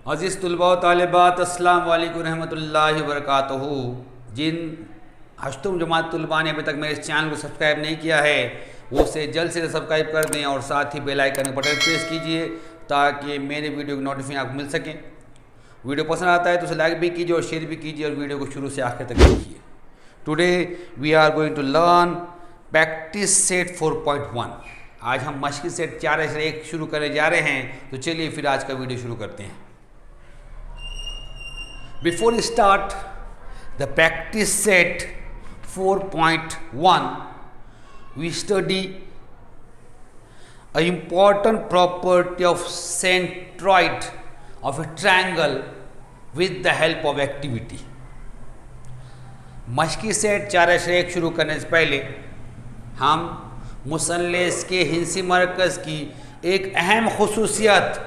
अज़ीज़ तुलबा व तालिबात अस्सलाम वालेकुम रहमतुल्लाहि व बरकातुहू। जिन हश्तुम जमात तुलबा ने अभी तक मेरे इस चैनल को सब्सक्राइब नहीं किया है वो से जल्द से सब्सक्राइब कर दें और साथ ही बेल आइकन बटन प्रेस कीजिए ताकि मेरे वीडियो की नोटिफिकेशन आपको मिल सकें। वीडियो पसंद आता है तो उसे लाइक भी कीजिए और शेयर भी कीजिए और वीडियो को शुरू से आखिर तक देखिए। Today we are going to learn practice set 4.1। आज हम मश्क सेट 4-1 शुरू करने जा रहे हैं, तो चलिए फिर आज का वीडियो शुरू करते हैं। Before we start the practice set 4.1, we study an important property of centroid of a triangle with the help of activity. मश्की सेट 4-1 शुरू करने से पहले हम मुसल्लस के हिंसी मरकज़ की एक अहम खुसूसियत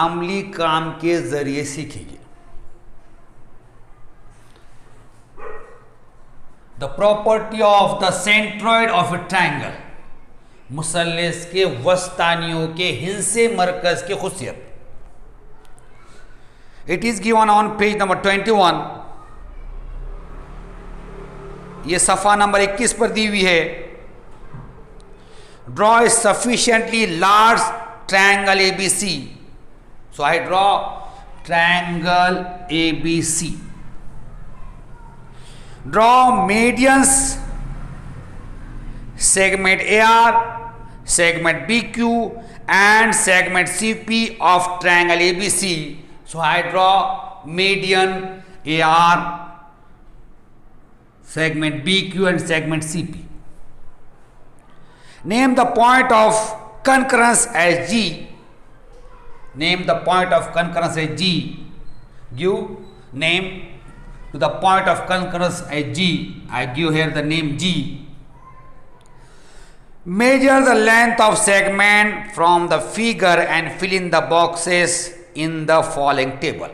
अमली काम के ज़रिए सीखेंगे। The property of the centroid of a triangle, मुसल्लस के वस्तानियों के हिंसे मरकज़ की खुसियत। It is given on page number 21। ये सफ़ा नंबर 21 पर दी हुई है। Draw a sufficiently large triangle ABC. So I draw triangle ABC. Draw medians, segment AR, segment BQ and segment CP of triangle ABC. So I draw median AR, segment BQ and segment CP. Name the point of concurrence as G. Name the point of concurrence as G. Give name to the point of concurrence as G. I give here the name G. Measure the length of segment from the figure and fill in the boxes in the following table.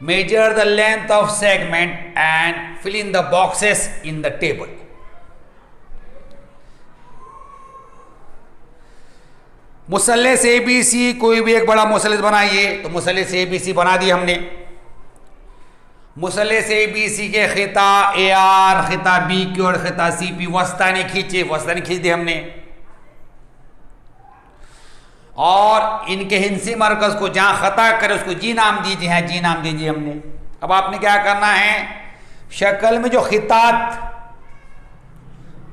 Measure the length of segment and fill in the boxes in the table. मुसल्लस ABC, कोई भी एक बड़ा मुसल्लस बनाइए। तो मुसल्लस ABC बना दिया हमने। मुसल्लस ABC के खिता AR, खिता BQ और खिता CP वस्तानी खींचे, वस्तानी खींच दी हमने और इनके हिंसी मरकज को जहां खता करे उसको जी नाम दीजिए। हैं जी नाम दीजिए हमने। अब आपने क्या करना है, शक्ल में जो खितात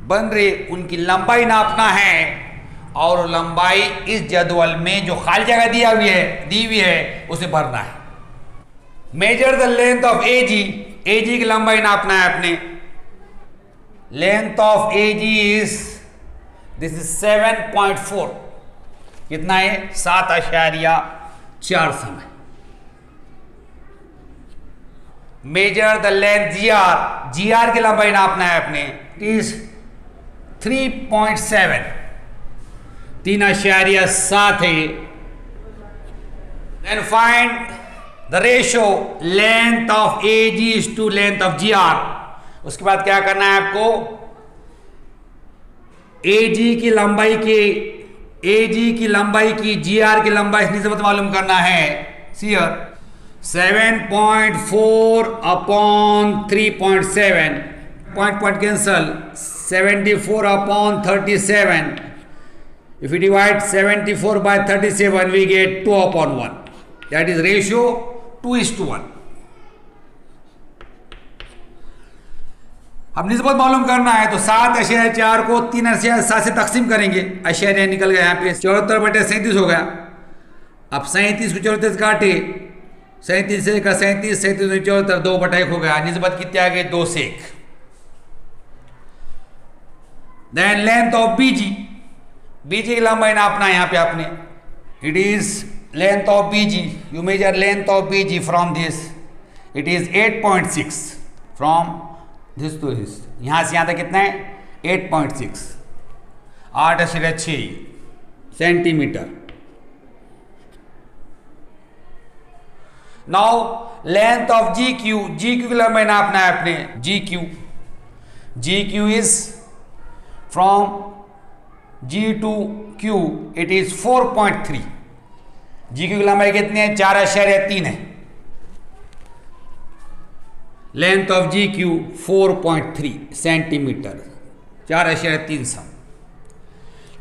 बन रहे उनकी लंबाई नापना है और लंबाई इस जदवल में जो खाली जगह दी हुई है उसे भरना है। Measure the length of AG, AG की लंबाई नापना है अपने। Length of AG is this is 7.4। कितना है? 7.4 समय। Measure the length GR, GR की लंबाई नापना है अपने। इट इज 3.7, 3.7 है। Then find the ratio length of AG is to length of GR। उसके बाद क्या करना है आपको, AG की लंबाई की GR की लंबाई निस्बत मालूम करना है। सीयर 7.4 upon 3.7, point cancel, 74 upon 37। If we divide 74 by 37 we get 2/1। that is ratio 2:1। अब निस्बत मालूम करना है तो 7.4 को 3.7 से तकसीम करेंगे। अशरिया निकल गया यहाँ पे 74/37 हो गया। अब 37 को 34 काटे, 37 से का 37, 37 74, 2/1 हो गया। निस्बत कितने आ गए? 2 से 1। Then length of BG, BG की लंबाई नापना है यहाँ पे आपने। It is length of BG, you measure length of BG from this, it is 8.6 from this to this। यहाँ से यहाँ तक कितना है? 8.6, 8.6 centimetre. Now length of GQ, GQ की लंबाई नापना है अपने। GQ is from G to Q, it is 4.3। G Q की लंबाई कितनी है? 4.3 है। Length of G Q 4.3 centimetre, 4.3 सम।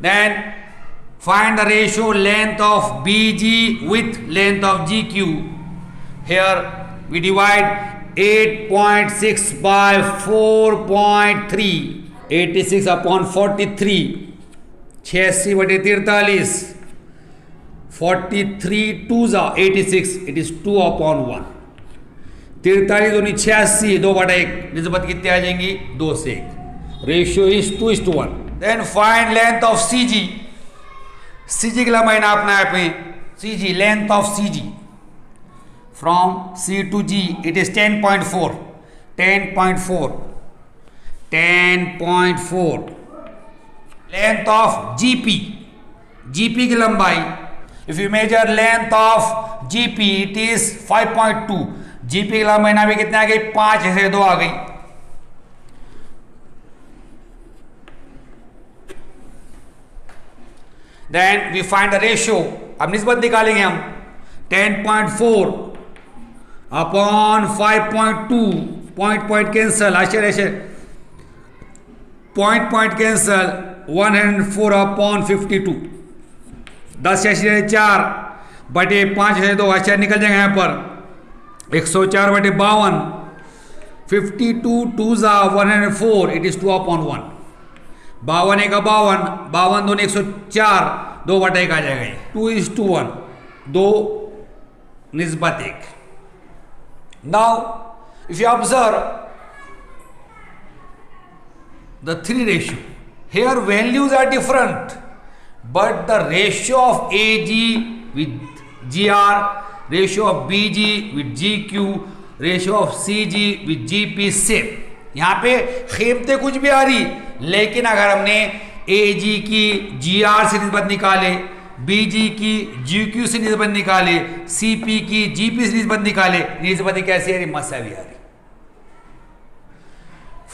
Then find the ratio length of BG with length of GQ. Here we divide 8.6 by 4.3, 86 upon 43, 86/43, 43 2 जा 86, it is 2 upon 1, 43 दूनी 86, 2/1, निस्बत कितनी आ जाएंगी? 2 से 1, ratio is 2:1। Then find length of CG, CG की लंबाई नापना है पे, CG length of CG from C to G इट इज 10.4, 10.4, 10.4। लेंथ ऑफ GP, GP की लंबाई, if you measure length of GP it is 5.2, GP की लंबाई नापी कितने आ गई? 5 से 2 आ गई। Then we find the ratio, अब निस्बत निकालेंगे हम, 10.4 अपॉन 5.2, पॉइंट कैंसल, आश्चर्य पॉइंट कैंसल, 104 अपॉन 52, 10/4 बटे 5/2, आश्चर्य निकल जाएंगे यहाँ पर 104/52, 52 2 जा 104, इट इज 2/1, 52 1 52, 52 2 104, 2/1 आ जाएगा, 2:1, 2 निस्बत 1। Now if you observe the 3 ratio, here values are different but the ratio of AG with GR, ratio of BG with GQ, ratio of CG with GP same। यहाँ पे कीमतें कुछ भी आ रही, लेकिन अगर हमने AG की GR से निस्बत निकाले, BG की GQ से निस्बत निकाले, CP की GP से निस्बत निकाले, निस्बत कैसी आ रही? मसावी आ रही।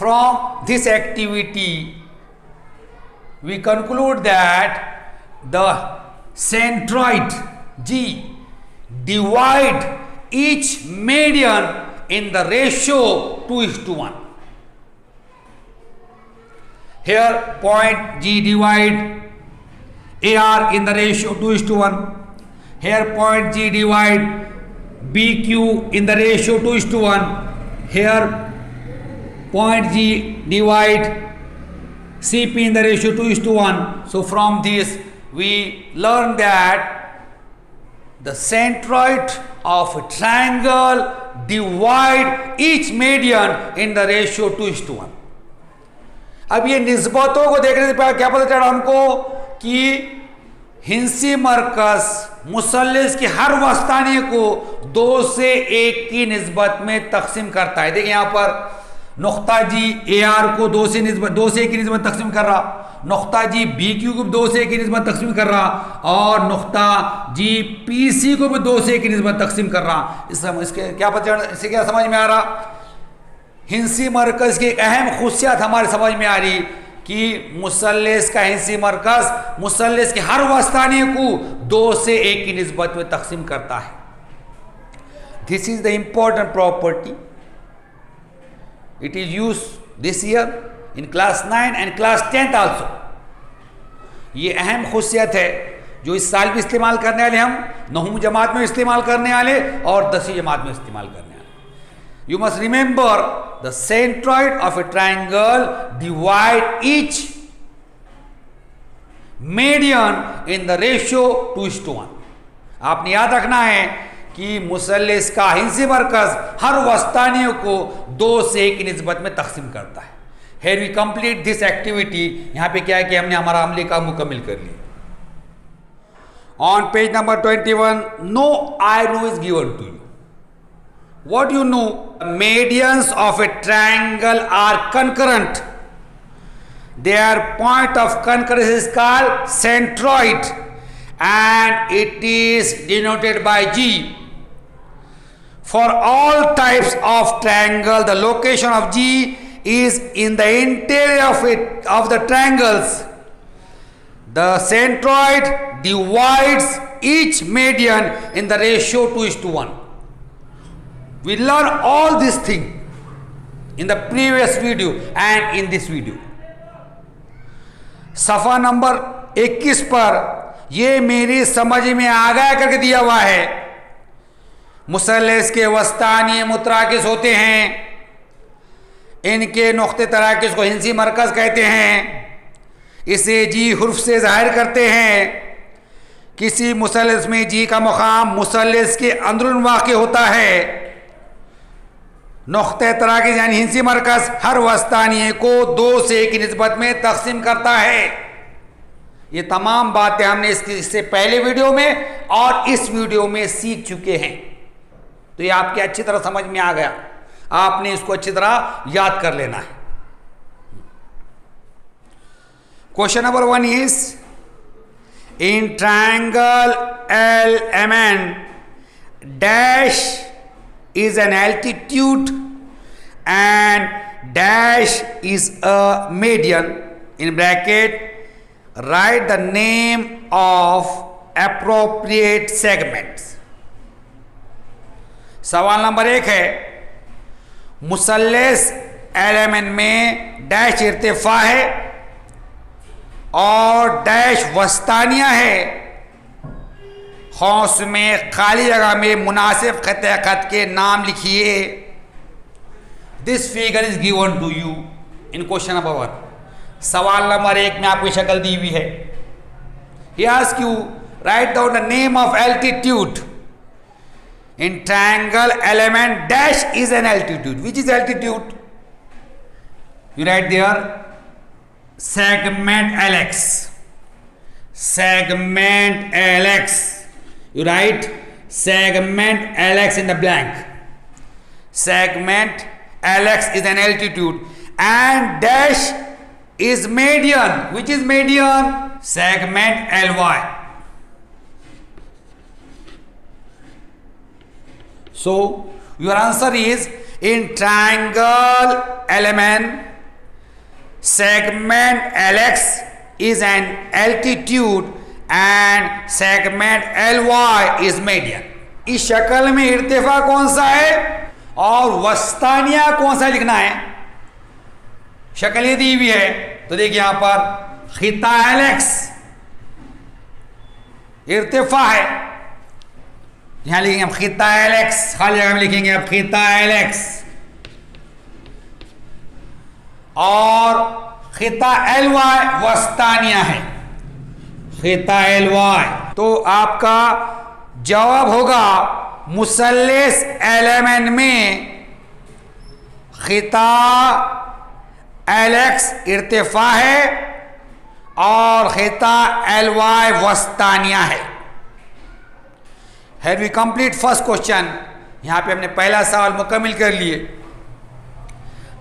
From this activity we conclude that the centroid G divide each median in the ratio 2:1। Here point G divide AR in the ratio 2:1. Here point G divide BQ in the ratio 2:1. Here point G divide CP in the ratio 2:1. So from this we learn that the centroid of a triangle divide each median in the ratio 2:1। अब ये निस्बतों को देखने से पहले क्या पता चला हमको कि हिंसी मरकज मुसल्लिस की हर वस्तानी को 2 से 1 की निस्बत में तकसीम करता है। देखिए यहाँ पर नुक्ता जी AR को 2 से 1 की निस्बत तकसीम कर रहा, नुक्ता जी BQ को 2 से 1 की निस्बत तकसीम कर रहा, और नुक्ता जी PC को भी 2 से 1 की निस्बत तकसीम कर रहा। इसके क्या पता, इससे क्या समझ में आ रहा? हिंसी मरकज की एक अहम खुशियत हमारे समझ में आ रही कि मुसल्लिस का हिंसी मरकज मुसल्लिस की हर वस्तानी को 2 से 1 की निस्बत में तकसीम करता है। This is the important property, it is use this year in class 9 and class 10th also. ये अहम खुशियत है जो इस साल भी इस्तेमाल करने वाले, हम 9वीं जमात में इस्तेमाल करने वाले और 10वीं जमात में इस्तेमाल करने वाले। You must remember the centroid of a triangle divide each median in the ratio 2:1। आपने याद रखना है कि मुसल्लिस का हिंसी मरकज हर वस्तानियों को 2 से 1 की निस्बत में तकसीम करता है। Here we complete this activity। यहाँ पे क्या है कि हमने हमारा अमली का मुकम्मिल कर लिया। On page number 21, no INO is given to you। What do you know? Medians of a triangle are concurrent. Their point of concurrence is called centroid and it is denoted by G. For all types of triangle, the location of G is in the interior of the triangles. The centroid divides each median in the ratio 2:1. We learn all this thing in the previous video and in this video. सफ़ा number 21 पर ये मेरी समझ में आ गया करके दिया हुआ है। मुसल्लस के वस्तानी मुतराकिस होते हैं, इनके नुक्ते तराकिस को हिंसी मरकज़ कहते हैं। इसे जी हुर्फ से ज़ाहिर करते हैं। किसी मुसल्लस में जी का मुकाम मुसल्लस के अंदरून वाक़ होता है। नुक्ते तराकिस यानी हिंसी मरकज़ हर वस्तानिये को 2 से की निस्बत में तकसीम करता है। ये तमाम बातें हमने इससे पहले वीडियो में और इस वीडियो में सीख चुके हैं, तो ये आपके अच्छी तरह समझ में आ गया। आपने इसको अच्छी तरह याद कर लेना है। Question number 1 is in triangle LMN dash is an altitude and dash is a median. In bracket, write the name of appropriate segments. सवाल नंबर 1 है, मुसल्लस LMN में डैश इर्तिफा है और डैश वस्तानिया है। खौस में खाली जगह में मुनासिब खत खत के नाम लिखिए। This figure is given to you in question number 1। सवाल नंबर 1 में आपको शक्ल दी हुई है। He asks you write down the name of altitude in triangle LMN dash is an altitude. Which is altitude? You write there segment LX. Segment LX. You write segment LX in the blank. Segment LX is an altitude and dash is median. Which is median? Segment LY. So your answer is in triangle LMN segment LX is an altitude and segment LY is median. इस शक्ल में इर्तिफा कौन सा है और वस्तानिया कौन सा लिखना है। शक्ल ये दी हुई है, तो देखिए यहां पर खिता LX इर्तिफा है, यहां लिखेंगे हम खिता LX, खाली जगह में लिखेंगे अब खिता LX, और खिता LY वस्तानिया है, खिता LY। तो आपका जवाब होगा मुसल्लस LMN में खिता LX इर्तिफा है और खिता LY वस्तानिया है। Have we complete first question. यहां पे हमने पहला सवाल मुकम्मल कर लिए।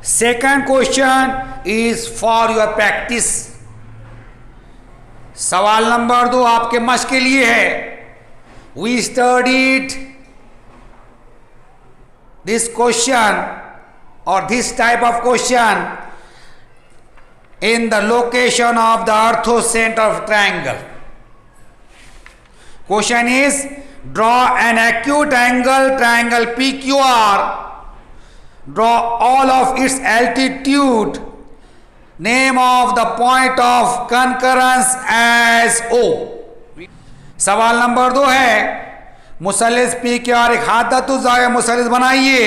Second question is for your practice. सवाल नंबर 2 आपके मश्क के लिए है। वी स्टडीड दिस क्वेश्चन और this type of question in the location of the orthocenter of triangle. Question is, draw an acute angle, triangle PQR, draw all of its altitude, name of the point of concurrence as O. सवाल नंबर 2 है, मुसल्लस PQR एक हादतुज़्ज़ाविया मुसल्लस बनाइए,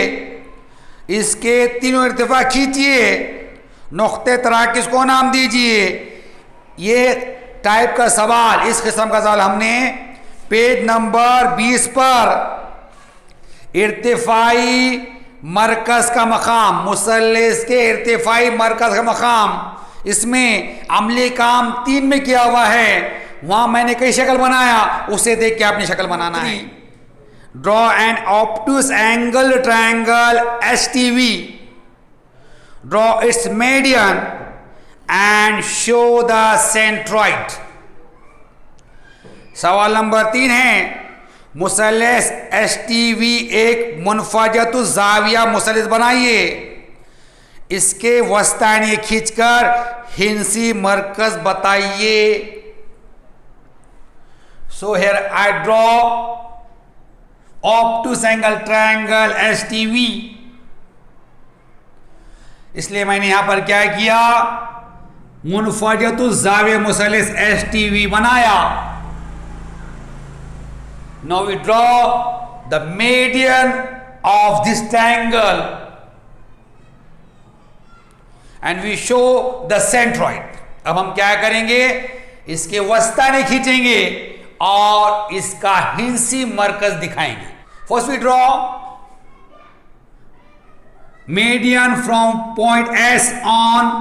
इसके तीनों इर्तिफा खींचिए, नुक्ते तराकिस को नाम दीजिए। ये टाइप का सवाल, इस किस्म का सवाल हमने पेज नंबर 20 पर इर्तिफाई मरकज़ का मकाम, मुसल्लस के इर्तिफाई मरकज़ का मकाम, इसमें अमली काम 3 में किया हुआ है। वहाँ मैंने कई शक्ल बनाया, उसे देख के आपने शक्ल बनाना है। Draw an obtuse angle triangle STV, draw its median and show the centroid. सवाल नंबर 3 है, मुसल्लस STV एक मुनफजतुज़्ज़ाविया मुसल्लस बनाइए, इसके वस्तानिये खींचकर हिंसी मरकज़ बताइए। So here I draw obtuse angle triangle STV. इसलिए मैंने यहां पर क्या किया, मुनफरदुल ज़ाविया मुसल्लिस STV बनाया. Now we draw the median of this triangle and we show the centroid. अब हम क्या करेंगे, इसके वस्ताने खींचेंगे और इसका हिंसी मरकज दिखाएंगे. First we draw median from point S on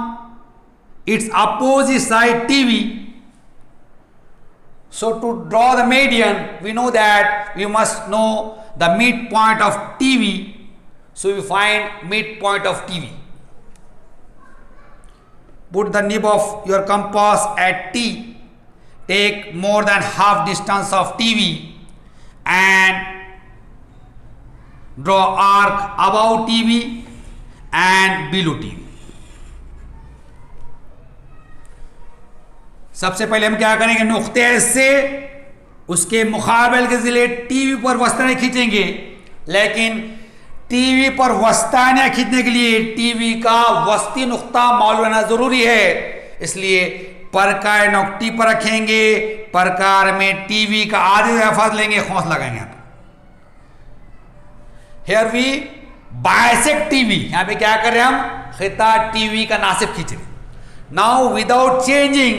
its opposite side TV. So to draw the median, we know that we must know the midpoint of TV. So we find midpoint of TV. Put the nib of your compass at T. Take more than half distance of TV and draw arc above TV and below TV. सबसे पहले हम क्या करेंगे, नुक्ते से उसके मुकाबले के जिले टीवी पर वस्ताने खींचेंगे. लेकिन टीवी पर वस्ताने खींचने के लिए टीवी का वस्ती नुक्ता मालूम होना जरूरी है. इसलिए परकार नोक टी पर रखेंगे, परकार में टीवी का आधे हफाज लेंगे, खोस लगाएंगे. Here we bisect TV. यहां पे क्या कर रहे हैं हम, खिता टीवी का नासिब खींच रहे. Now without changing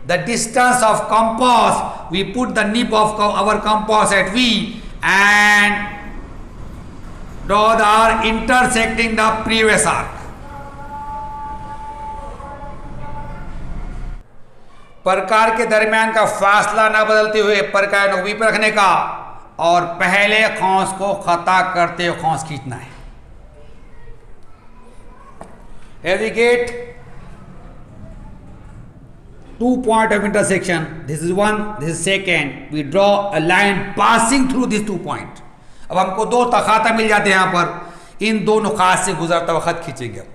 the distance of compass, we put the nib of our compass at V and draw the arc intersecting the previous arc. प्रकार के दरमियान का फासला ना बदलते हुए प्रकार नोक V पर रखने का और पहले खोंस को खता करते हुए खोंस खींचना है. Here we get 2 points of intersection. This is one, this is second. We draw a line passing through these 2 points. अब हमको दो तखाता मिल जाते हैं. यहां पर इन दो नुकात से गुजरता हुआ खत खींचेंगे.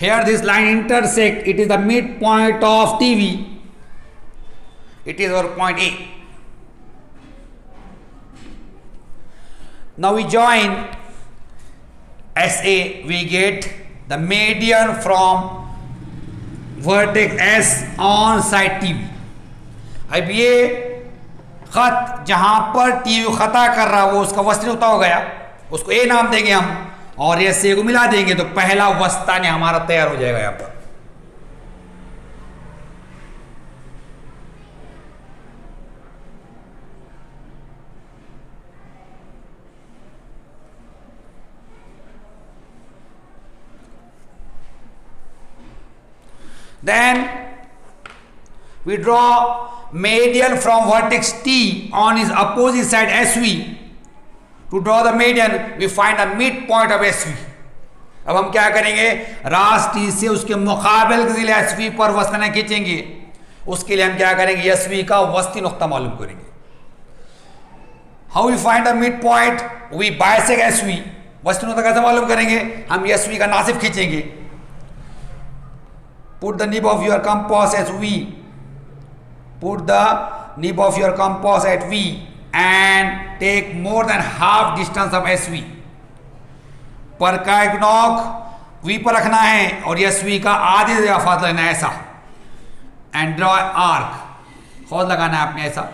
Here this line intersect, it is the midpoint of TV. It is our point A. Now we join SA, we get the median from vertex S on side TV. अब ये खत जहां पर टीवी खता कर रहा वो उसका वस्ती नुक्ता हो गया, उसको A नाम देंगे हम और ये से को मिला देंगे तो पहला वस्ताने हमारा तैयार हो जाएगा. यहां पर then we draw median from vertex T on its opposite side SV. To draw the median, we find the midpoint of SV. अब हम क्या करेंगे, रास टी से उसके मुकाबले के जिले SV पर वस्ताने खींचेंगे. उसके लिए हम क्या करेंगे, SV का वस्ती नुक्ता मालूम करेंगे. How we find the midpoint? We bisect SV. वस्ती नुक्ता कैसे मालूम करेंगे, हम SV का नासिब खींचेंगे. Put the nib of your compass at V. Put the nib of your compass at V and take more than half distance of SV. पर का एक नोक V पर रखना है और SV का आधे से फासला लेना है ऐसा. एंड ड्रॉ आर्क, खोज लगाना है आपने ऐसा.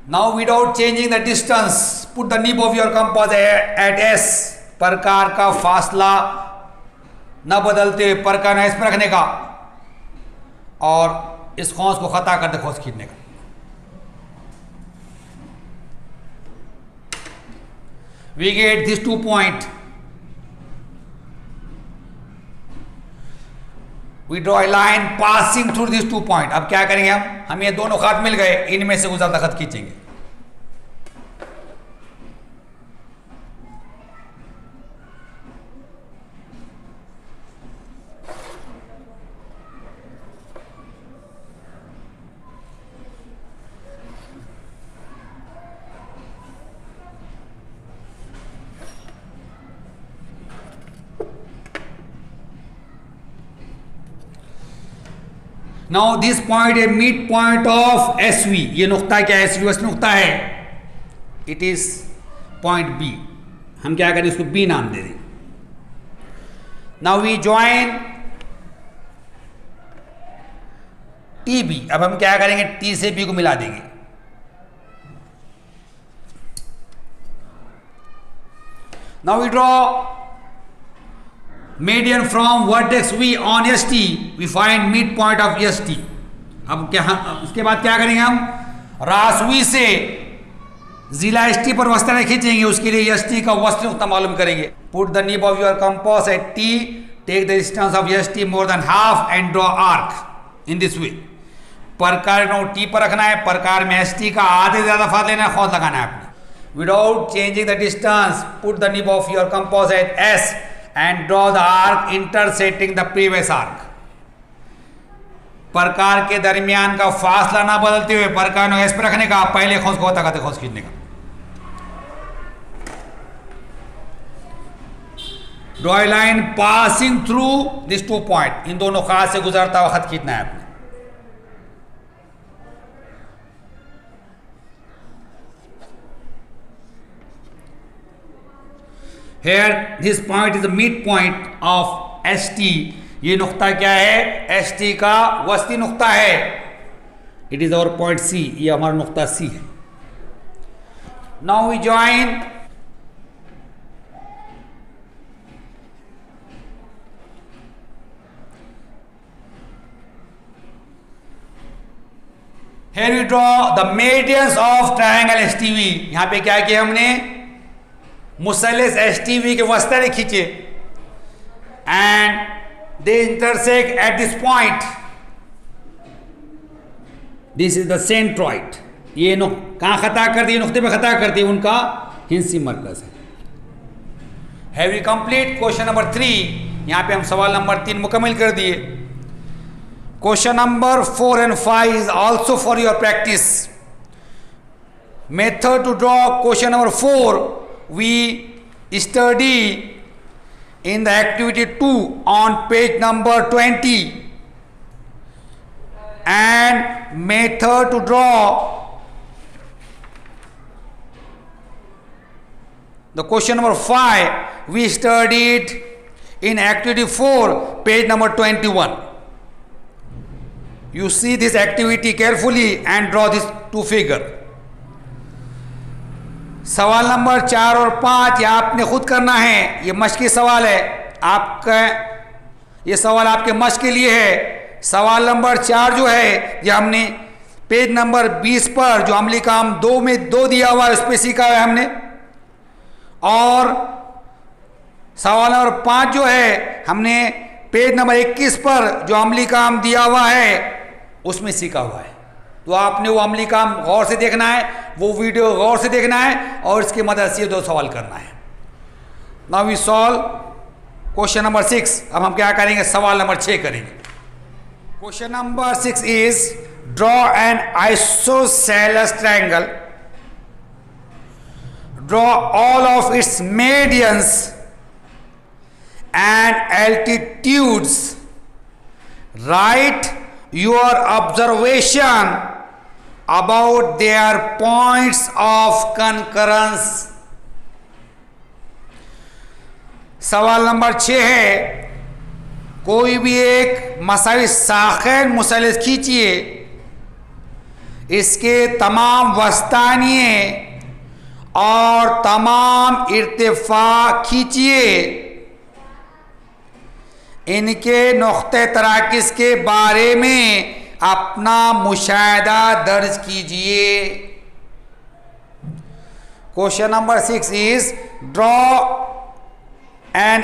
Now without changing the distance, put the nib of your compass at S. प्रकार का फासला न बदलते प्रकार S पर रखने का और इस खोंस को खता करते खोंस खींचने का. We get these 2 points. We draw a line passing through this 2 point. अब क्या करेंगे हम ये दोनों खत मिल गए, इनमें से गुजरता खत खींचेंगे। Now this point A mid point of S V. ये नुक्ता क्या है? एस वी नुक्ता है, इट इज पॉइंट बी। हम क्या करें, इसको बी नाम दे दें। Now we join T B. अब हम क्या करेंगे, टी से बी को मिला देंगे। Now we draw median from vertex V on ST, we find midpoint of ST। अब क्या इसके बाद क्या करेंगे हम, रास V से जिला ST पर वस्त्र खींचेंगे, उसके लिए ST का वस्त्र नुक्ता मालूम करेंगे। Put the nib of your compass at T, take the distance of ST more than half and draw arc in this way। प्रकार नोट T पर रखना है, प्रकार में ST का आधे से ज्यादा फासला लेना है, खोज लगाना है आपने। Without changing the distance, put the nib of your compass at S and draw the arc intersecting the previous arc। प्रकार के दरमियान का फासला ना बदलते हुए प्रकार ने एस पर रखने का, पहले खोज को होता खोज खींचने का। Draw a line passing through this 2 point. इन दोनों खास से गुजरता हुआ खत खींचना है आपने। Here this point is the midpoint of ST। ये नुक्ता क्या है, ST का वस्ती नुक्ता है। It is our point C। ये हमारा नुक्ता C है। Now we join here we draw the medians of triangle STV। यहां पे क्या किया हमने, मुसलस STV के वस्त्र खींचे and they intersect at this point. This is the centroid. ये कहां खता करती है, नुक्ते पे खता करती है, उनका हिंसी मरकज है। Have we complete question number 3। यहां पे हम सवाल नंबर 3 मुकम्मल कर दिए। Question number 4 and 5 is also for your practice. Method to draw question number 4 we study in the activity 2 on page number 20, and method to draw the question number 5 we studied in activity 4 page number 21। you see this activity carefully and draw these 2 figure। सवाल number 4 और 5 ये आपने खुद करना है, ये मश्क की सवाल है आपका, ये सवाल आपके मश्क के लिए है। सवाल नंबर 4 जो है ये हमने पेज नंबर 20 पर जो अमली काम 2 में 2 दिया हुआ है उस पर सीखा है हमने, और सवाल नंबर 5 जो है हमने पेज नंबर 21 पर जो अमली काम दिया हुआ है उसमें सीखा हुआ है। तो आपने वो अमली काम गौर से देखना है, वो वीडियो गौर से देखना है और इसकी मदद से 2 सवाल करना है। Now we solve question number 6। अब हम क्या करेंगे, सवाल नंबर 6 करेंगे। Question number 6 is draw an isosceles triangle, draw all of its medians and altitudes, write your observation about their points of concurrence। सवाल नंबर 6 है, कोई भी एक मसावी साखिल मुसलस खींचिए, इसके तमाम वस्तानिए और तमाम इर्तिफा खींचिए, इनके नुक्ते तराकिस के बारे में अपना मुशाहिदा दर्ज कीजिए। Question number 6 is draw an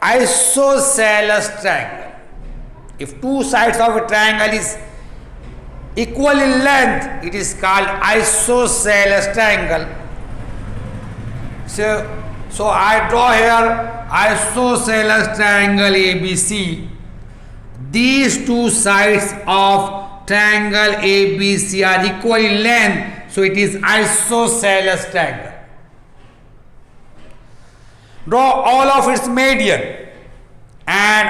isosceles triangle. If two sides of a triangle is equal in length, it is called isosceles triangle. So I draw here isosceles triangle ABC. These two sides of triangle ABC are equal in length, so it is isosceles triangle. Draw all of its median and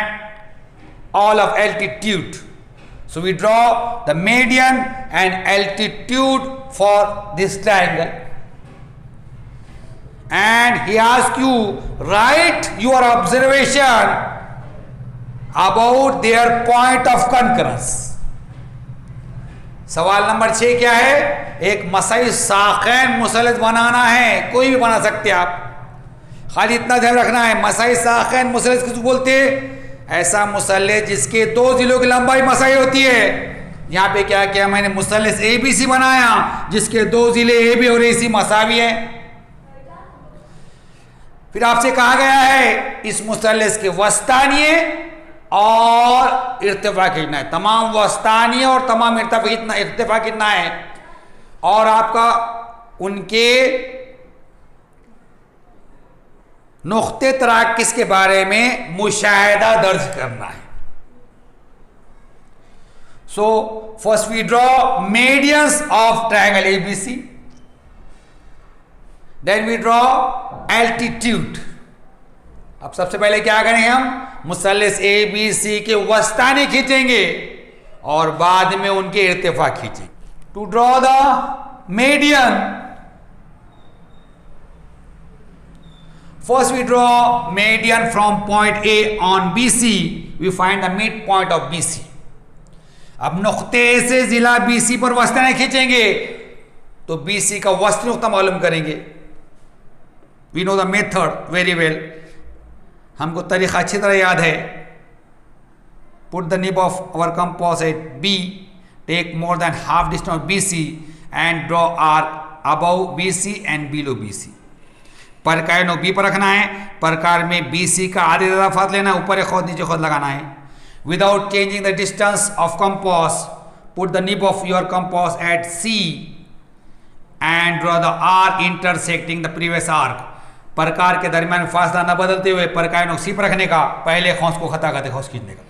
all of altitude. So we draw the median and altitude for this triangle, and he asks you write your observation about their point of concurrence. सवाल number 6 क्या है? एक मसई साखैन मुसल्लस बनाना है, कोई भी बना सकते आप, खाली इतना ध्यान रखना है। मसई साखैन मुसल्लस किसको बोलते हैं? ऐसा मुसल्लस जिसके 2 जिलों की लंबाई मसई होती है। यहाँ पे क्या किया मैंने? मुसल्लस ABC बनाया जिसके 2 जिले AB और AC मसावी है। फिर आपसे कहा गया है इस मुसल्लस के वस्तानिये और इर्तिफा कितना है। तमाम वस्तानिये और तमाम इर्तिफा कितना है, और आपका उनके नुक्ते तराकिस के बारे में मुशाहिदा दर्ज करना है। So first we draw medians of triangle ABC, then we draw altitude. अब सबसे पहले क्या करेंगे? हम मुसल्लस ABC के वस्तानी खींचेंगे और बाद में उनके इर्तिफा खींचेंगे। To draw the median, first we draw median from point A on BC, we find the midpoint of BC. अब नुक्ते से जिला BC पर वस्तानी खींचेंगे तो BC का वस्ती नुक्ता मालूम करेंगे। We know the method very well, हमको तरीका अच्छी तरह याद है। Put the nib of our compass at B, take more than half distance of BC and draw arc above BC and below BC. परकार नो बी पर रखना है, परकार में BC का आधे ज़्यादा फात लेना, ऊपर एक खोद नीचे खोद लगाना है। Without changing the distance of compass, put the nib of your compass at C and draw the arc intersecting the previous arc. परकार के दरमियान फासला न बदलते हुए परकार नो C पर रखने का, पहले खोस को खता करते खोस खींचने का।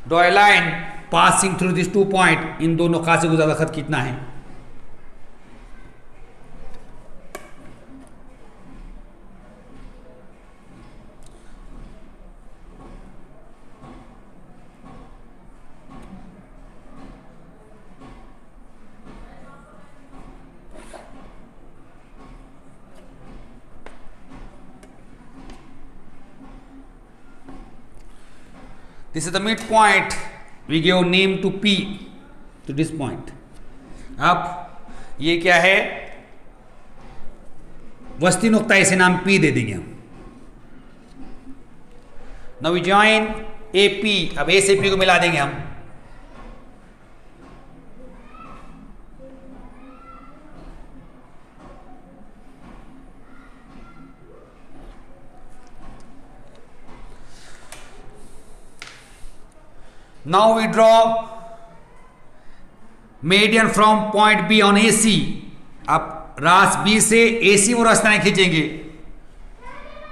Draw a line passing through this 2 point, इन दोनों खासे को ज़्यादा खत खींचना है। This is the midpoint. We give name to P, to this point. अब ये क्या है? वस्ती नुक्ता, इसे नाम P दे देंगे हम। Now we join AP, अब A से P को मिला देंगे हम। Now we draw median from point B on AC. अब रास B से AC वो रास्ता नहीं खींचेंगे।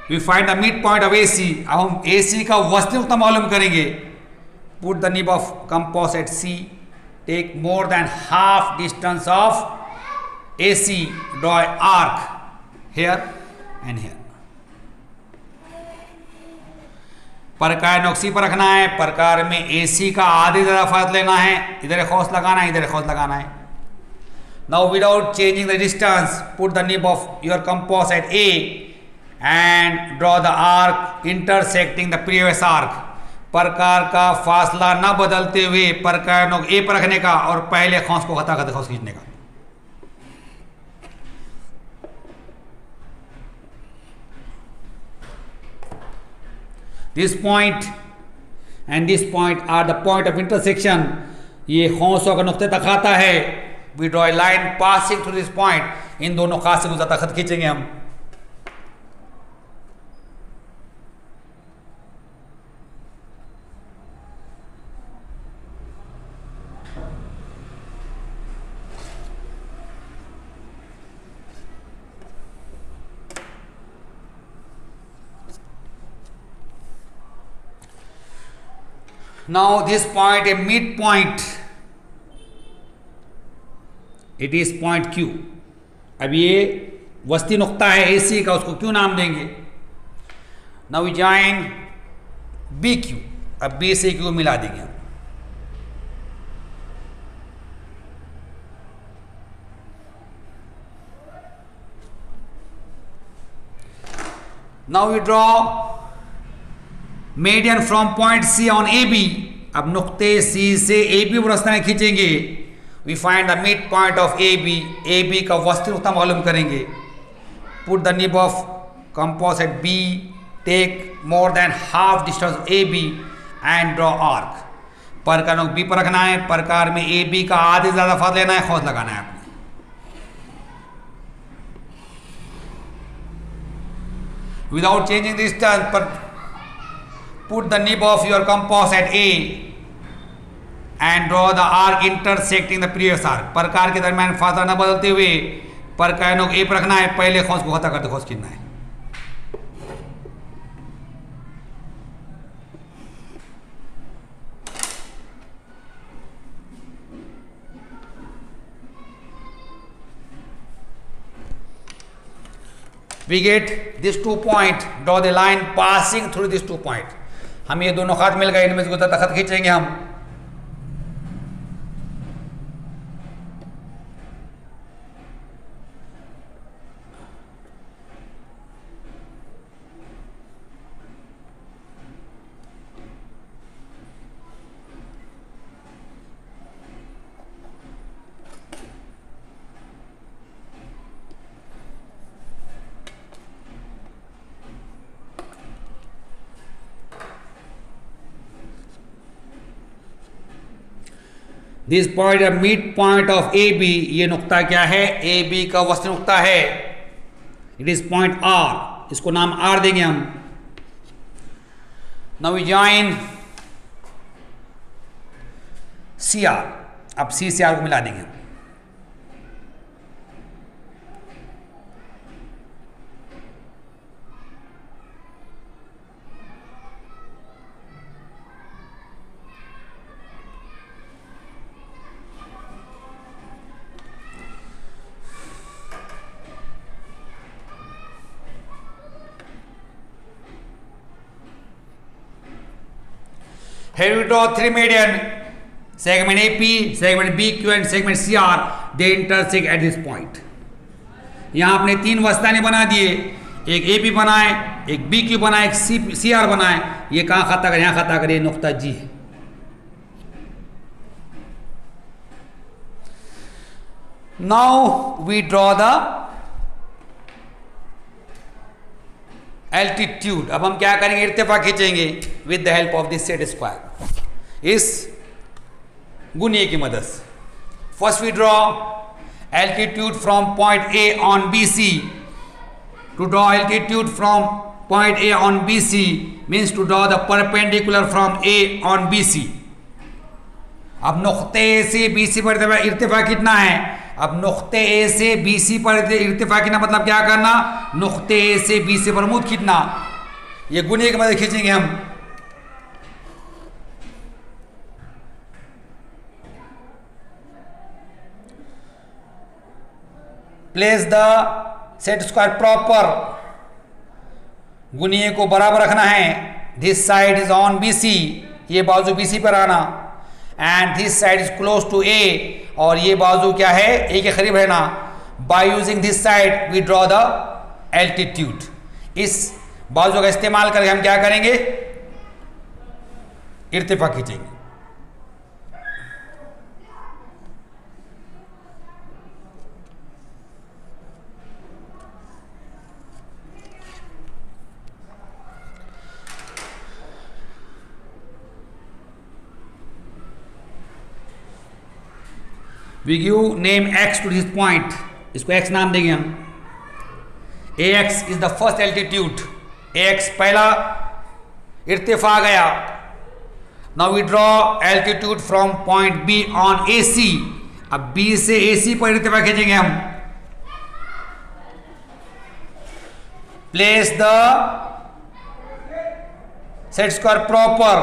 We find the midpoint of AC. अब हम AC का वस्ती नुक्ता मालूम करेंगे। Put the nib of compass at C. Take more than half distance of AC. Draw an arc here and here. परकार नोक्सी पर रखना है, परकार में AC का आधी ज़्यादा फात लेना है, इधर खोस लगाना है, इधर खोस लगाना है। Now without changing the distance, put the nib of your compass at A and draw the arc intersecting the previous arc. परकार का फासला न बदलते हुए परकार नोक A पर रखने का और पहले खोस को खता करते खोस खींचने का। This point and this point are the point of intersection. ये खोसों का नुक्ते तक आता है। We draw a line passing through this point. इन दोनों खास से गुजरता खत खींचेंगे हम। Now this point A mid point, it is point Q. अब ये वस्ती नुक्ता है AC का, उसको क्यू नाम देंगे। नाउ वी जॉइन BQ, अब B से Q मिला देंगे हम। Now we draw median from point C on AB। अब नुक्ते C से AB पर रास्ता खींचेंगे। We find the mid point of AB, AB का वस्ती नुक्ता मालूम करेंगे। Put the nib of compass at B, take more than half distance AB and draw arc. प्रकार B पर रखना है, प्रकार में AB का आधे ज्यादा फासला लेना है, खोज लगाना है आपने। Without changing the distance, put the nib of your compass at A and draw the arc intersecting the previous arc। प्रकार के दरमियान फासला न बदलते हुए प्रकार को A पर रखना है, पहले खोज को खत्म करते खोज गिनना है। We get these 2 points, draw the line passing through these 2 points। हम ये दोनों खत मिल गए, इनमें से कोई खत खींचेंगे हम। दिस पॉइंट है मिड पॉइंट ऑफ AB। ये नुक्ता क्या है? AB का वस्ती नुक्ता है। इट इज पॉइंट R, इसको नाम R देंगे हम। Now we join CR। अब C से R को मिला देंगे। Here we draw 3 median, segment AP, segment BQ and segment CR, they intersect at this point। यहाँ आपने 3 वस्ताने बना दिए, एक AP बनाए, एक BQ बनाए, एक CR बनाए। ये कहाँ खाता करें? यहाँ खाता करें, नुक्ता G है। Now we draw the altitude. अब हम क्या करेंगे? इर्तिफा खींचेंगे with the help of this set square, इस गुणिये की मदद से। First we draw altitude from point A on BC। To draw altitude from point A on BC means to draw the perpendicular from A on BC। अब नुक्ते A से BC पर इर्तिफा कितना है? अब नुक्ते A से BC पर इर्तिफा कितना मतलब क्या करना? नुक्ते A से BC पर मुद खींचना। ये गुणिये की मदद खींचेंगे हम। Place the set square proper. गुणिये को बराबर रखना है। This side is on BC, ये बाजू BC पर आना। And this side is close to A, और ये बाजू क्या है? A के करीब रहना। By using this side we draw the altitude. इस बाजू का इस्तेमाल करके हम क्या करेंगे? इर्तिफा खींचेंगे। We give name X to this point, इसको X नाम देंगे हम। AX is the first altitude, AX पहला इर्तिफा आ गया। Now we draw altitude from point B on AC। अब B से AC पर इर्तिफा खींचेंगे हम। Place the set square proper।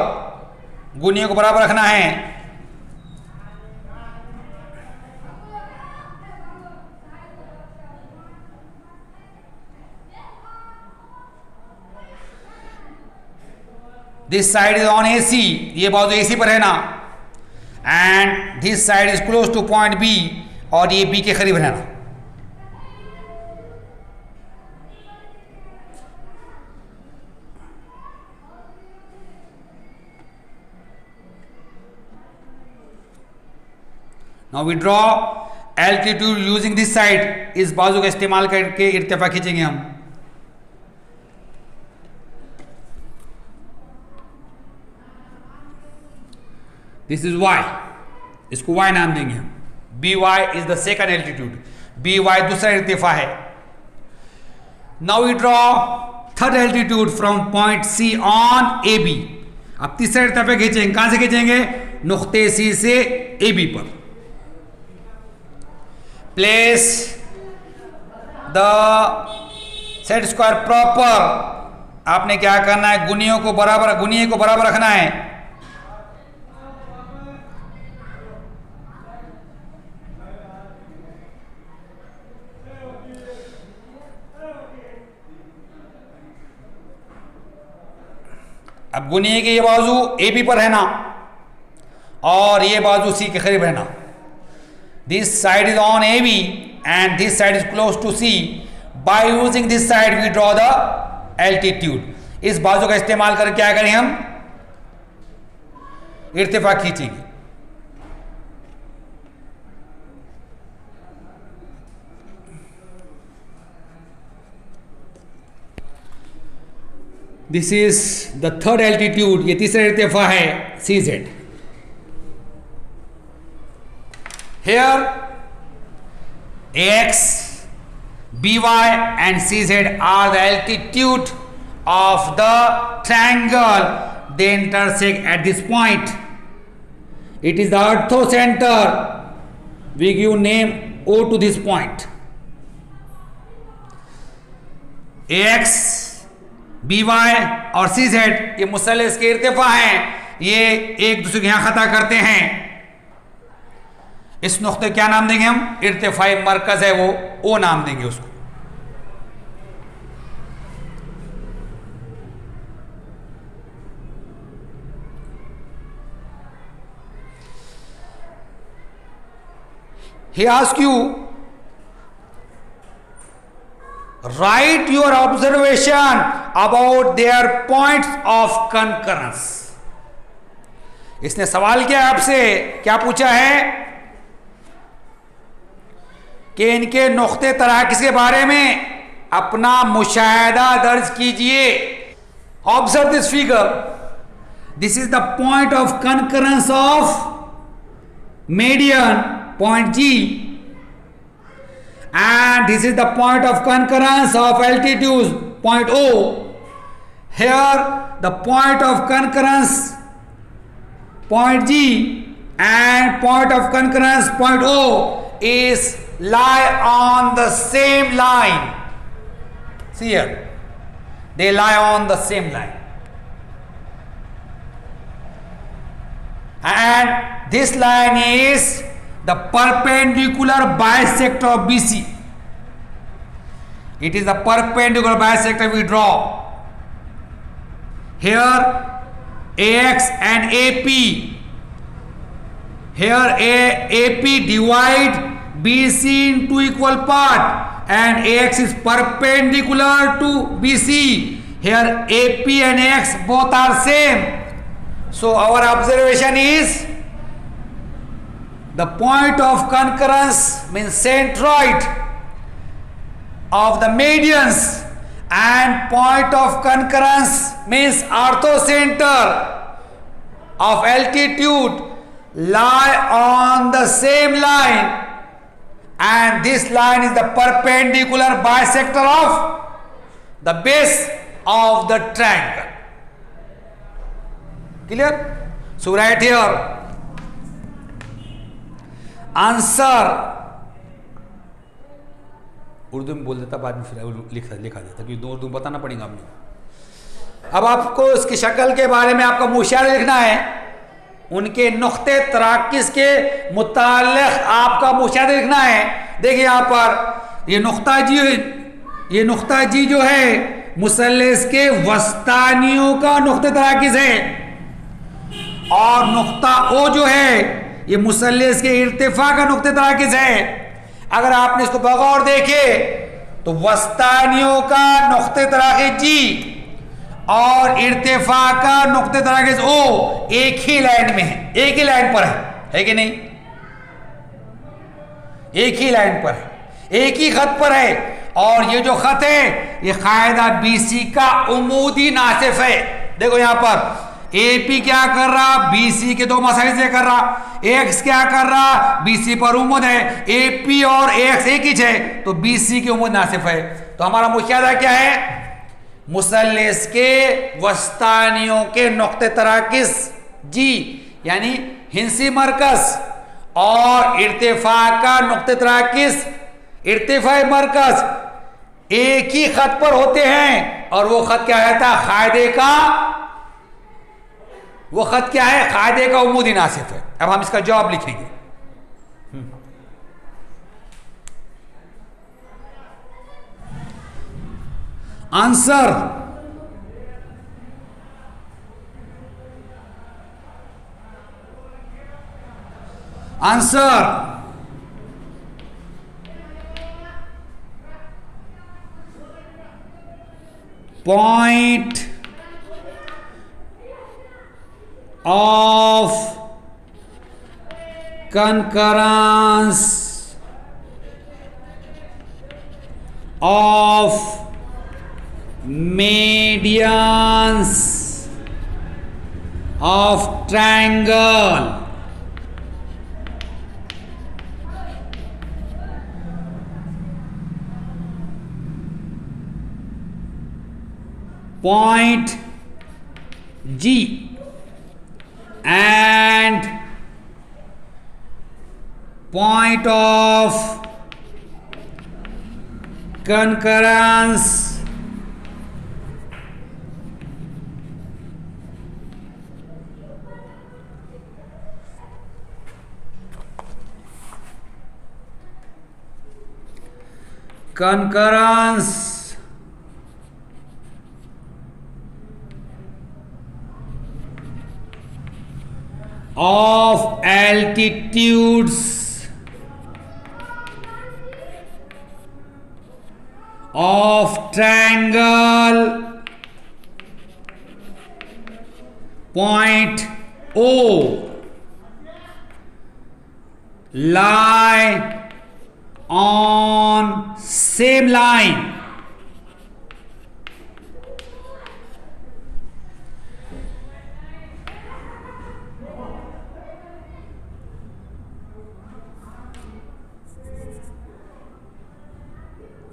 गुनियों को बराबर रखना है। This side is on AC, ये बाजू AC पर है ना, and this side is close to point B, और ये B के करीब है ना। Now we draw altitude using this side, इस बाजू का इस्तेमाल करके इर्तिफा खींचेंगे हम। दिस इज y, इसको y नाम देंगे हम। by is the second altitude, by दूसरा इर्तिफा है। Now we draw third altitude from point C on AB। अब तीसरा इर्तिफा खींचेंगे, कहां से खींचेंगे? नुक्ते C से AB पर। Place the set square proper, आपने क्या करना है? गुनियों को बराबर रखना है। अब गुनिये की ये बाजू AB पर है ना, और ये बाजू C के करीब है ना। This side is on AB and this side is close to C। By using this side we draw the altitude. इस बाजू का इस्तेमाल करके क्या करें हम? इर्तिफा खींचेंगे। This is the third altitude, ये तीसरा इर्तिफा है CZ। Here AX, BY and CZ are the altitude of the triangle. They intersect at this point. It is the orthocenter. We give name O to this point. AX, BY और CZ ये मुसल्लस के इर्तिफा हैं, ये एक दूसरे के यहां खता करते हैं। इस नुक्ते क्या नाम देंगे हम? इर्तिफाई मरकज है वो, O नाम देंगे उसको। He asks you, write your observation about their points of concurrence. इसने सवाल किया आपसे, क्या पूछा है कि इनके नुक्ते तराकिस के बारे में अपना मुशाहिदा दर्ज कीजिए। Observe this figure, this is the point of concurrence of median point G, and this is the point of concurrence of altitude point O. Here the point of concurrence point G and point of concurrence point O is lie on the same line. See here, they lie on the same line, and this line is the perpendicular bisector of BC. It is the perpendicular bisector we draw. Here AX and AP. Here AP divide BC into equal part, and AX is perpendicular to BC. Here AP and AX both are same. So our observation is the point of concurrence means centroid of the medians, and point of concurrence means orthocenter of altitude lie on the same line, and this line is the perpendicular bisector of the base of the triangle. Clear? So right here answer Urdu में बोल देता, बाद में फिर लिखा देता, क्योंकि दो उर्दू बताना पड़ेगा आपने। अब आपको इसकी शक्ल के बारे में आपका मुशाहिदा लिखना है। उनके नुक्ते तराकिस के मुताल्लिक़ आपका मुशाहिदा लिखना है। देखिए यहाँ पर ये नुक्ता जी जो है मुसल्लस के वस्तानियों का नुक्ते तराकिस है, और नुक्ता ओ जो है ये मुसल्लस के इर्तिफा का नुक्ते तराकिस है। अगर आपने इसको बगौर देखे तो वस्तानियों का नुक्ते तराकिस जी और इर्तिफा का नुक्ते तराकिस ओ एक ही लाइन में है, एक ही लाइन पर है कि नहीं? एक ही लाइन पर है, एक ही खत पर है। और ये जो खत है ये कायदा बीसी का उमूदी नासिफ है। देखो यहां पर एपी क्या कर रहा, बीसी के दो मसाइल से कर रहा, एक्स क्या कर रहा, बीसी पर उमूद है, एपी और एक्स एक ही है तो बीसी की उमूद नासिफ है। तो हमारा मुशाहिदा क्या है? मुसल्लस के वस्तानियों के नुक्ते तराकिस जी यानी हिंसी मरकज और इर्तिफा का नुक्ते तराकिस इर्तिफाई मरकज एक ही खत पर होते हैं। और वो खत क्या रहता है? कायदे का, वो खत क्या है? कायदे का उमूदी नासिफ है। अब हम इसका जवाब लिखेंगे। Answer point of concurrence of medians of triangle point G and point of concurrence of altitudes of triangle point O lie on same line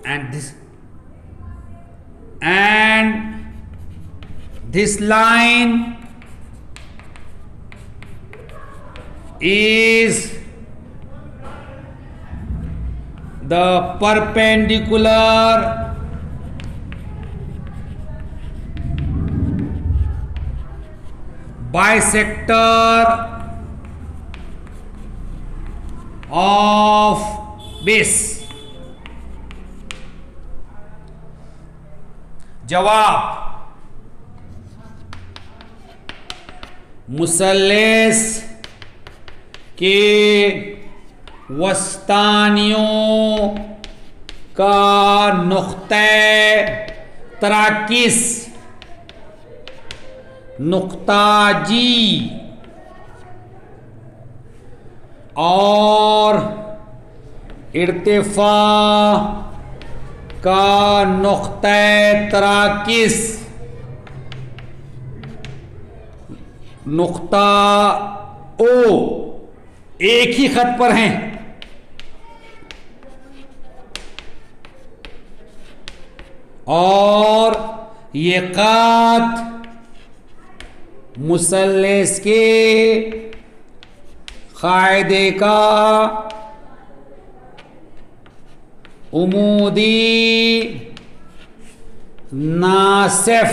and this line is the perpendicular bisector of base। जवाब, मुसल्लस के वस्तानियों का नुक्ते तराकिस नुक्ता जी और इर्तिफा का नुक्ते तराकिस नुक्ता ओ एक ही खत पर हैं। और ये खत मुसल्लस के कायदे का उमूदी नासिफ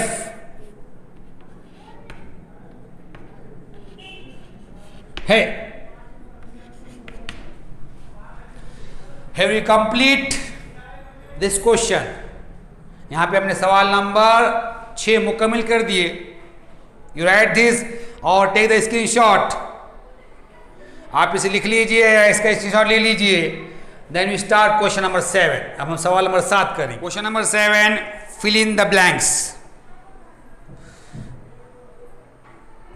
है। Have you complete this question? यहां पे हमने सवाल नंबर 6 मुकम्मल कर दिए। यू राइट दिस और टेक द स्क्रीनशॉट। आप इसे लिख लीजिए या इसका स्क्रीनशॉट ले लीजिए। Then we start question number 7। अब हम सवाल नंबर 7 करें। Question number 7, fill in the blanks.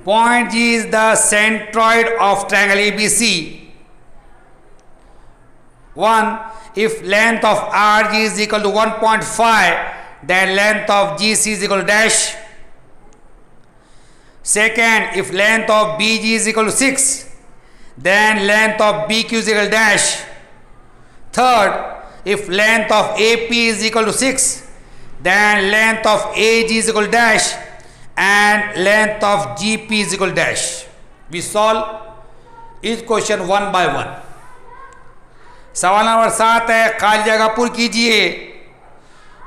Point G is the centroid of triangle ABC. 1. If length of RG is equal to 1.5, then length of GC is equal to dash. Second, if length of BG is equal to 6, then length of BQ is equal to dash. Third, if length of AP is equal to 6, then length of AG is equal to dash. And length of GP is equal to dash. We solve each question one by one. सवाल number 7 है, खाली जगह पूरी कीजिए।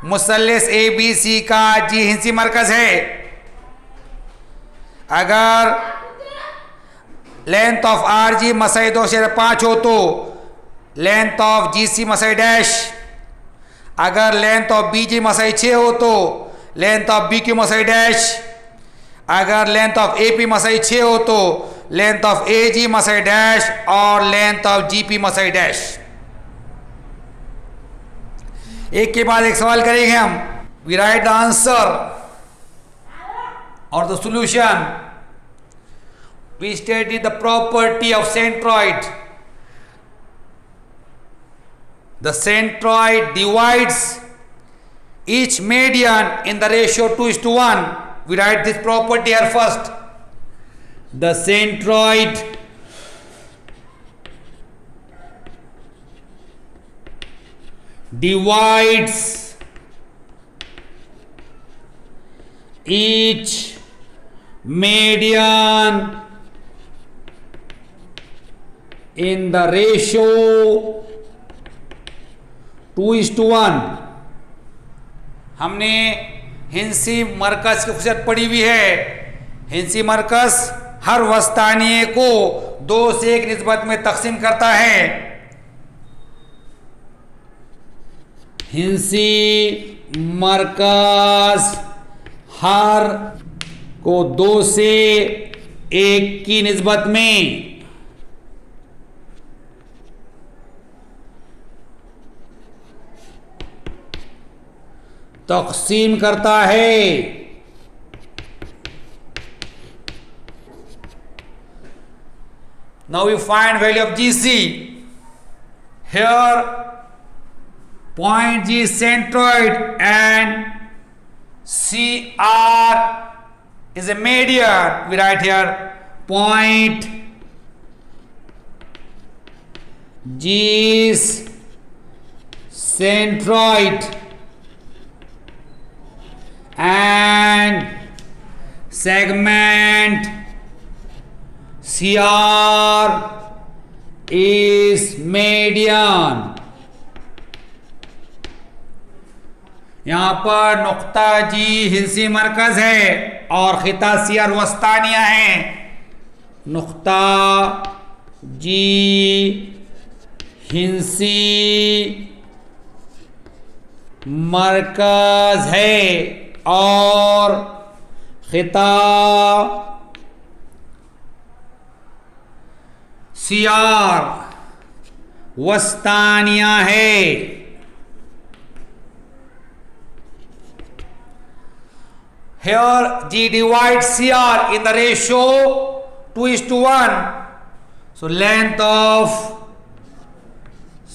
मुसल्लस ABC का G हिंसी मरकज है। अगर लेंथ ऑफ RG मसाई 2/5 हो तो लेंथ ऑफ GC मसाई डैश। अगर लेंथ ऑफ BG मसाई 6 हो तो लेंथ ऑफ BQ मसाई डैश। अगर लेंथ ऑफ AP मसाई 6 हो तो लेंथ ऑफ AG मसाई डैश और लेंथ ऑफ GP मसाई डैश। एक के बाद एक सवाल करेंगे हम। वी राइट द आंसर और the solution. We study the property of centroid. The centroid divides each median in the ratio 2:1. We write this property here first. The centroid divides each median in the ratio 2:1. हमने हिंसी मरकज की खुशियत पढ़ी हुई है। हिंसी मरकज हर वस्तानिये को 2 से 1 निस्बत में तकसीम करता है। हिंसी मरकज हर को 2 से 1 की निस्बत में तकसीम करता है। Now we find value of GC. Here point G is centroid and CR is a median. We write here point G is centroid and segment CR is median. यहां पर नुक्ता G हिंसी मरकज है और खिता CR वस्तानिया है। नुक्ता G हिंसी मरकज है और खिता CR वस्तानिया है। Here G divides CR in the ratio 2:1. So length of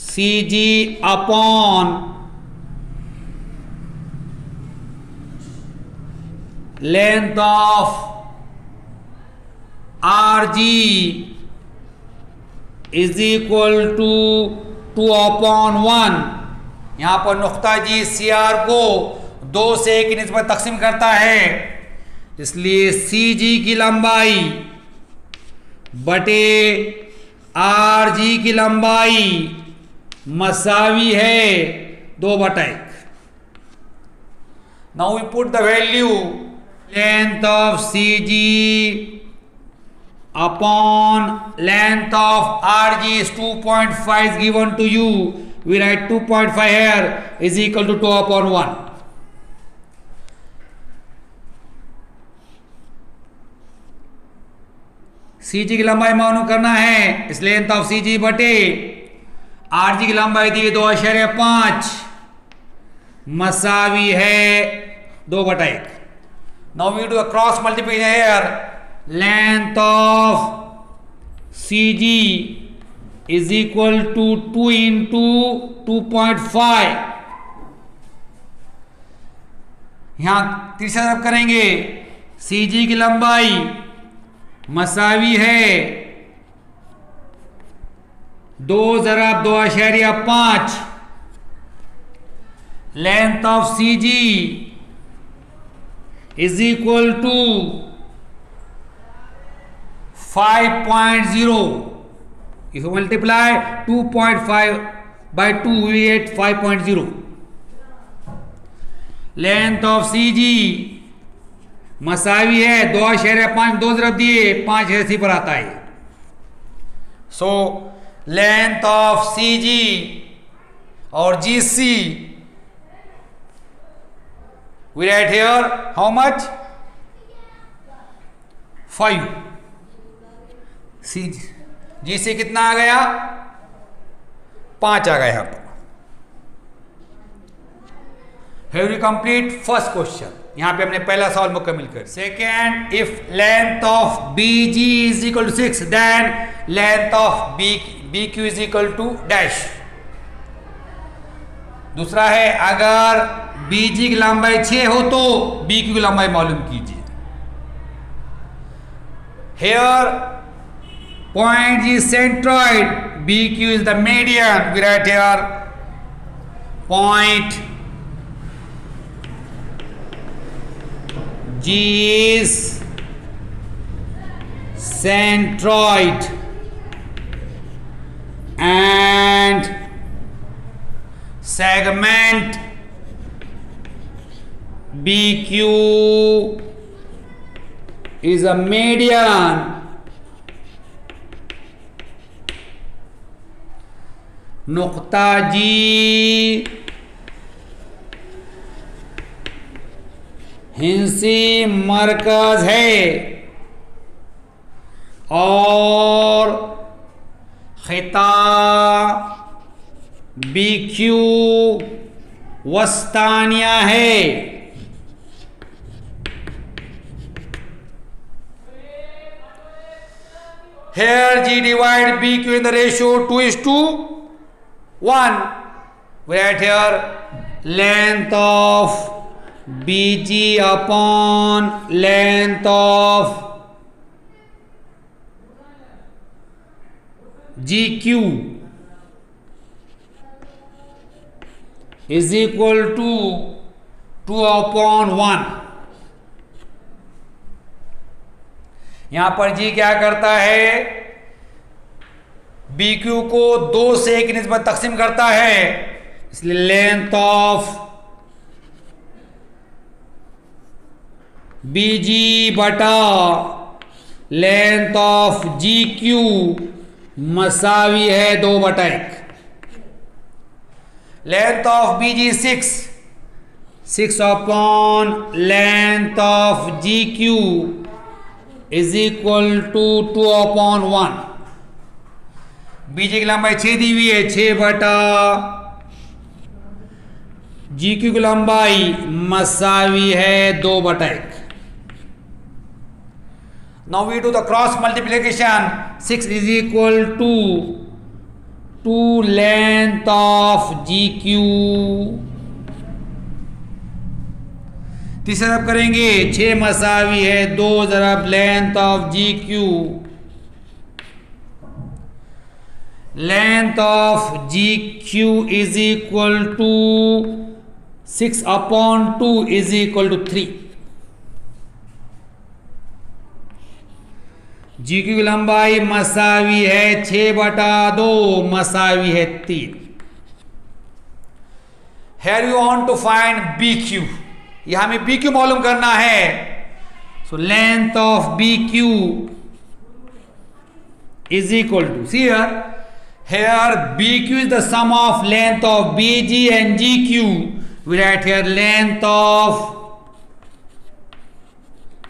CG upon length of RG is equal to 2/1. यहाँ पर नुक्ता G CR को 2 से 1 की निस्बत तकसीम करता है, इसलिए CG की लंबाई बटे RG की लंबाई मसावी है 2/1. Now we put the value length of CG upon length of RG is 2.5 is given to you. We write 2.5 here is equal to 2 upon 1. CG की लंबाई मालूम करना है, इस लेंथ ऑफ CG बटे RG की लंबाई दी 2.5 मसावी है 2/1. Now we do a cross multiplication here. Length of CG is equal to 2 into 2.5. यहां तीसरा तरफ करेंगे. CG की लंबाई मसावी है 2 × 2.5. Length of CG is equal to 5.0. If you multiply 2.5 by 2 we get 5.0. Length of CG मसावी है 2.5, 2 तरफ दिए 5 ऐसी पर आता है. सो लेंथ ऑफ CG और GC we write here how much 5. GC कितना आ गया 5 आ गया यहाँ पर. Have you complete first question? यहाँ पे हमने पहला सवाल मुकम्मल कर. Second, if length of BG is equal to 6 then length of BQ is equal to dash. दूसरा है अगर BG की लंबाई 6 हो तो BQ की लंबाई मालूम कीजिए. Here point is centroid, BQ is the median. We write here point G is centroid and segment BQ is a median. नुक्ता G हिंसी मरकज है और खिता BQ वस्तानिया है. Here G divide BQ in the ratio 2:1. We write here length of BG upon length of GQ is equal to 2/1. यहां पर G क्या करता है, BQ को 2 से 1 की निस्बत तकसीम करता है, इसलिए लेंथ ऑफ BG बटा लेंथ ऑफ GQ मसावी है 2/1. Length of BG 6 upon length of GQ is equal to 2/1. BG की लंबाई 6 दी हुई है, 6 बटा GQ की लंबाई मसावी है 2/1. Now we do the cross multiplication. 6 is equal to 2 length of GQ. तीसरा तरफ करेंगे, 6 मसावी है 2 ज़रब length of GQ. Length of GQ is equal to 6/2 is equal to 3. GQ की लंबाई मसावी है 6/2 मसावी है 3. Here you want to find BQ. यह हमें BQ मालूम करना है. So length of BQ is equal to, see here BQ is the sum of length of BG and GQ. We write here length of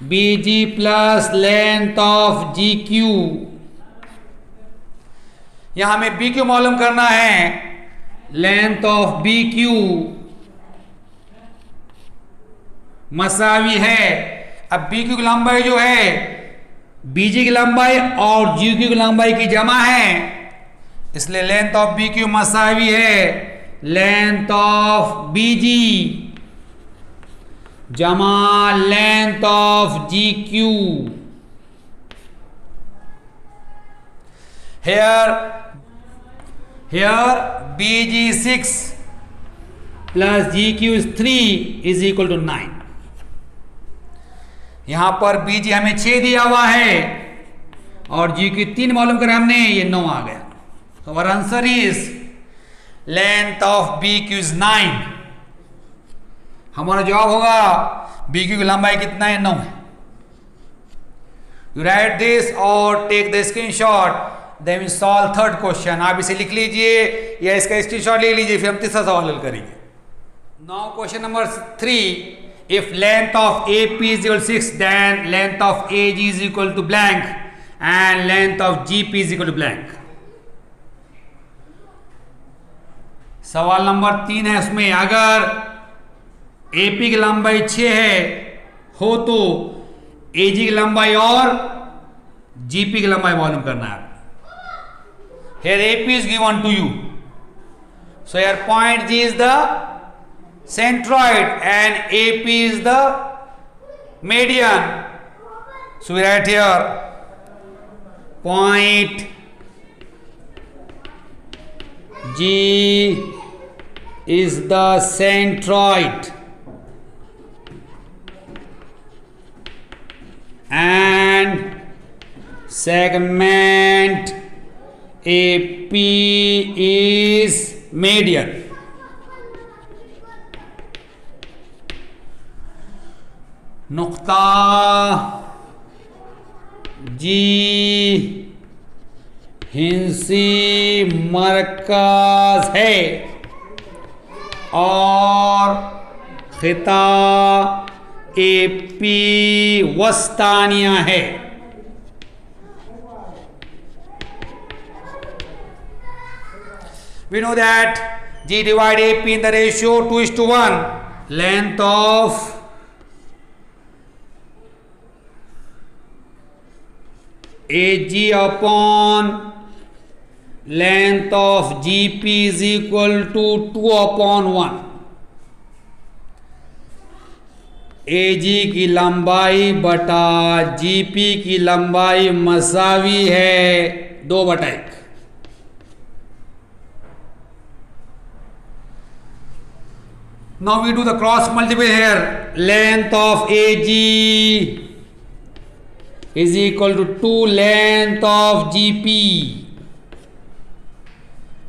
BG plus length of GQ. यहां हमें BQ मालूम करना है, length of BQ मसावी है। अब BQ की लंबाई जो है BG की लंबाई और GQ की लंबाई की जमा है, इसलिए लेंथ ऑफ BQ मसावी है लेंथ ऑफ BG जमा length of GQ। Here BG 6 plus GQ is 3 is equal to 9। यहां पर BG हमें 6 दिया हुआ है और GQ 3 मालूम करें हमने, ये 9 आ गया। तो our answer is length of BQ is 9। हमारा जवाब होगा BQ की लंबाई कितना है, 9 है। You write this और take the screenshot, then we solve third question। आप इसे लिख लीजिए या इसका स्क्रीनशॉट ले लीजिए, फिर हम तीसरा सवाल हल करेंगे। Now question number 3, if length of AP is equal to 6, then length of AG is equal to blank and length of GP is equal to blank। सवाल नंबर 3 है, उसमें अगर AP की लंबाई 6 है हो तो AG की लंबाई और GP की लंबाई मालूम करना है। Here AP is given to you, so here point G is the centroid and AP is the median, so we write here point G is the centroid and segment AP is median। नुक्ता G हिंसी मरकज है और खिता AP वस्तानिया है। We know that G divide AP in the ratio 2:1, length of AG upon length of GP is equal to 2/1। AG की लंबाई बटा GP की लंबाई मसावी है 2/1। Now we do the cross multiply here, length of AG is equal to 2 length of GP।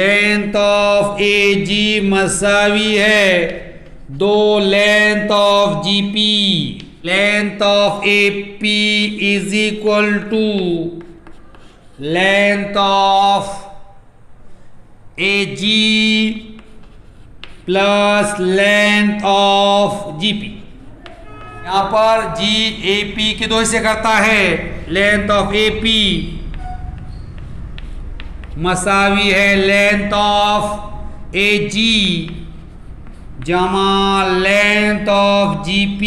Length of AG मसावी है 2 length of GP। Length of AP is equal to length of AG plus length of GP। यहां पर G AP के 2 हिस्से करता है, length of AP मसावी है length of AG जमा length of GP।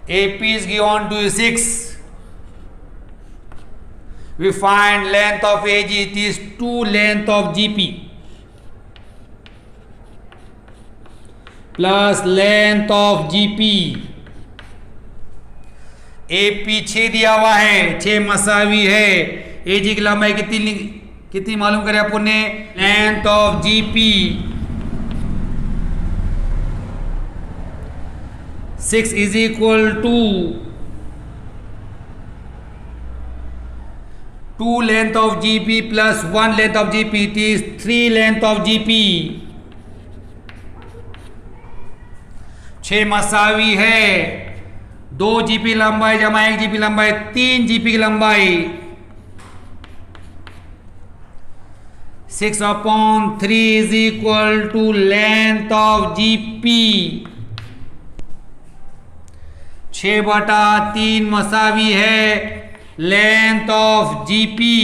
AP is given to 6, we find length of AG, it is 2 length of GP plus length of GP। AP 6 दिया हुआ है, 6 मसावी है। AG की लंबाई कितनी मालूम करें अपन ने, length of GP 6 is equal to 2 length of GP plus 1 length of GP, it is 3 length of GP। 6 मसावी है 2 जीपी लंबाई जमा 1 जीपी लंबाई 3 जीपी की लंबाई 6/3 is equal to length of GP. 6/3 मसावी है length of GP.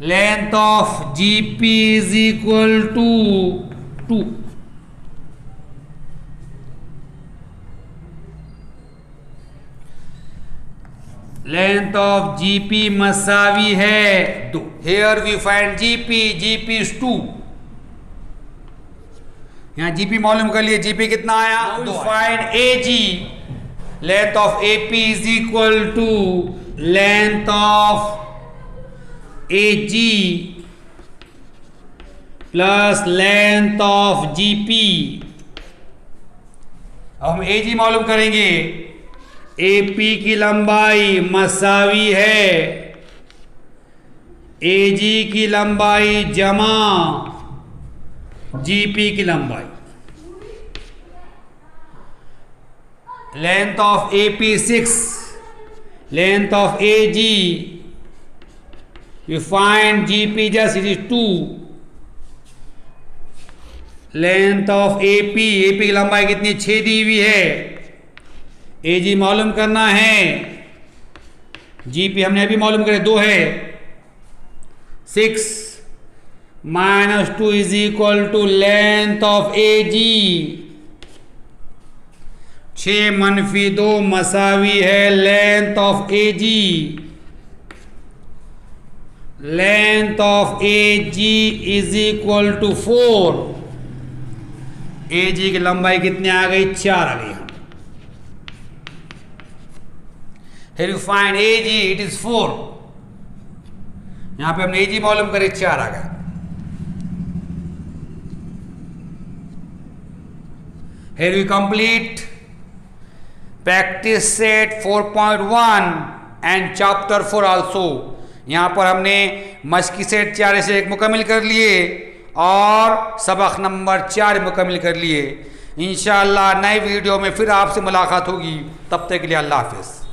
Length of GP is equal to 2। Length of GP मसावी है 2। Here we find GP, GP is 2। यहां जीपी मालूम कर लिए, जीपी कितना आया 2। Find AG, length of AP is equal to length of AG plus length of GP. अब हम एजी मालूम करेंगे। एपी की लंबाई मसावी है एजी की लंबाई जमा जीपी की लंबाई। Length of AP 6, length of AG you find GP just it is 2। Length of AP, AP की लंबाई कितनी 6 दी हुई है। AG मालूम करना है, GP हमने अभी मालूम करे 2 है। 6 - 2 is equal to length of AG। 6 - 2 मसावी है length of AG। Length of AG is equal to 4। AG की लंबाई कितनी आ गई 4 आ गई। Here you find AG, it is 4। यहां पे हमने AG मालूम करे 4 आ गया। Here we complete practice set 4.1 and chapter 4 also। यहाँ पर हमने मश्की सेट 4 से 1 मुकम्मल कर लिए और सबक नंबर 4 मुकम्मल कर लिए। इंशाअल्लाह नए वीडियो में फिर आपसे मुलाकात होगी। तब तक के लिए अल्लाह हाफिज़।